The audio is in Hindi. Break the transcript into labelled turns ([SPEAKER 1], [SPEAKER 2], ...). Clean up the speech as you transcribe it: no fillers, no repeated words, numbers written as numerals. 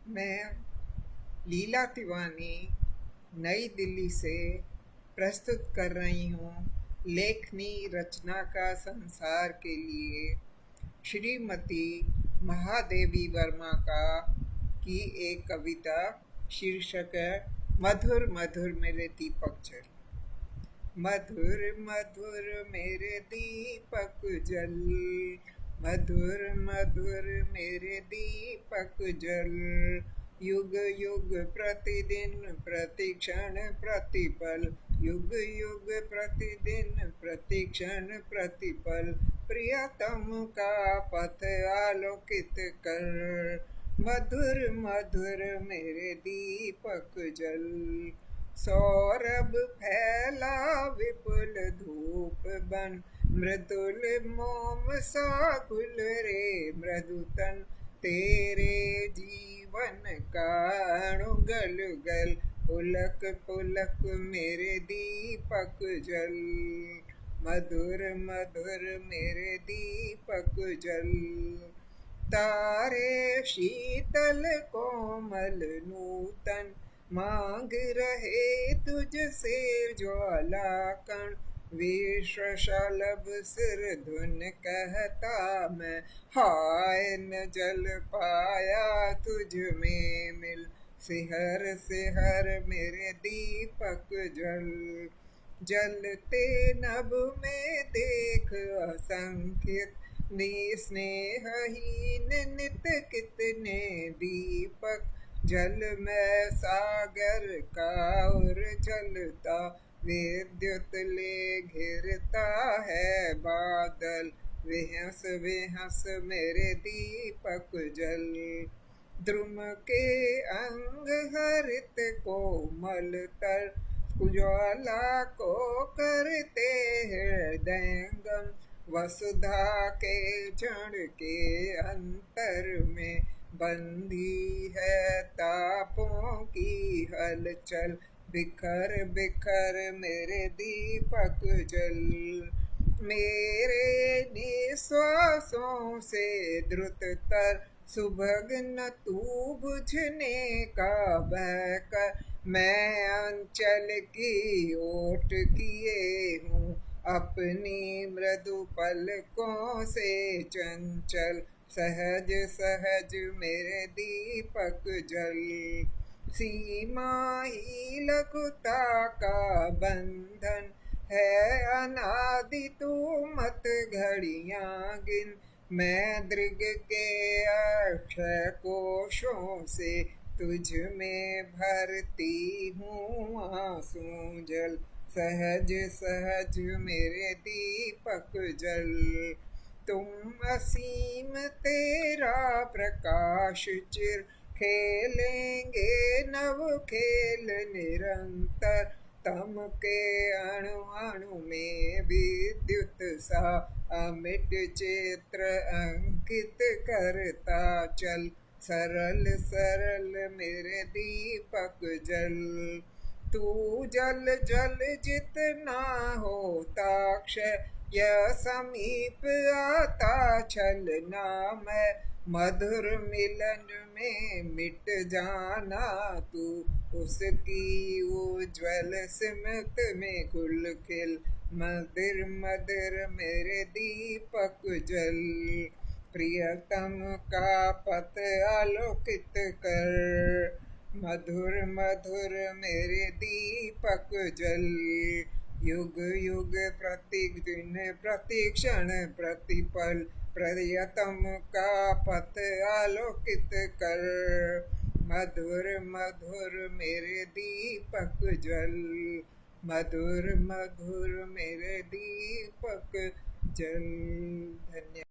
[SPEAKER 1] मैं लीला तिवारी नई दिल्ली से प्रस्तुत कर रही हूँ लेखनी रचना का संसार के लिए श्रीमती महादेवी वर्मा की एक कविता। शीर्षक है मधुर मधुर मेरे दीपक जल। मधुर मधुर मेरे दीपक जल, मधुर मधुर मेरे दीपक जल। युग युग प्रतिदिन प्रतिक्षण प्रतिपल, युग युग प्रतिदिन प्रतिक्षण प्रतिपल। प्रियतम का पथ आलोकित कर, मधुर मधुर मेरे दीपक जल। सौरभ फैला विपुल धूप बन, मृदुल मोम सा खुल रे मृदुतन। तेरे जीवन का अणु गल गल, पुलक पुलक मेरे दीपक जल। मधुर मधुर मेरे दीपक जल। तारे शीतल कोमल नूतन, मांग रहे तुझसे ज्वाला कण। विश्व शलभ सिर धुन कहता मैं, हाय न जल पाया तुझ में मिल। सिहर सिहर मेरे दीपक जल। जलते नभ में देख असंख्य, स्नेहहीन नित कितने दीपक। जल में सागर का और चलता, विद्युत ले घिरता है बादल। विहस विहस मेरे दीपक जल। द्रुम के अंग हरित कोमल तर, ज्वाला को करते हृदयंगम। वसुधा के क्षण के अंतर में, बंधी है तापों की हलचल। बिखर बिखर मेरे दीपक जल। मेरे निश्वासों से द्रुततर, सुभग न तू बुझने का बहकर। मैं अंचल की ओट किए हूँ, अपनी मृदु पलकों से चंचल। सहज सहज मेरे दीपक जल। सीमा ही लघुता का बंधन है अनादि, तू मत घड़ियां गिन। मैं दृग के अक्षय कोशों से, तुझ में भरती हूँ आंसू जल। सहज सहज मेरे दीपक जल। तुम असीम तेरा प्रकाश चिर, खेलेंगे नव खेल निरंतर। तम के अणु अणु में विद्युत सा, अमिट चित्र अंकित करता चल। सरल सरल मेरे दीपक जल। तू जल जल जितना होता क्षय, यह समीप आता छलना मैं। मधुर मिलन में मिट जाना तू, उसकी उज्ज्वल स्मृत में खुल खिल। मधुर मधुर मेरे दीपक जल। प्रियतम का पथ आलोकित कर, मधुर मधुर मेरे दीपक जल। युग युग प्रतिदिन प्रतिक्षण प्रतिपल, प्रियतम का पथ आलोकित कर। मधुर मधुर मेरे दीपक जल, मधुर मधुर मेरे दीपक जल। धन्यवाद।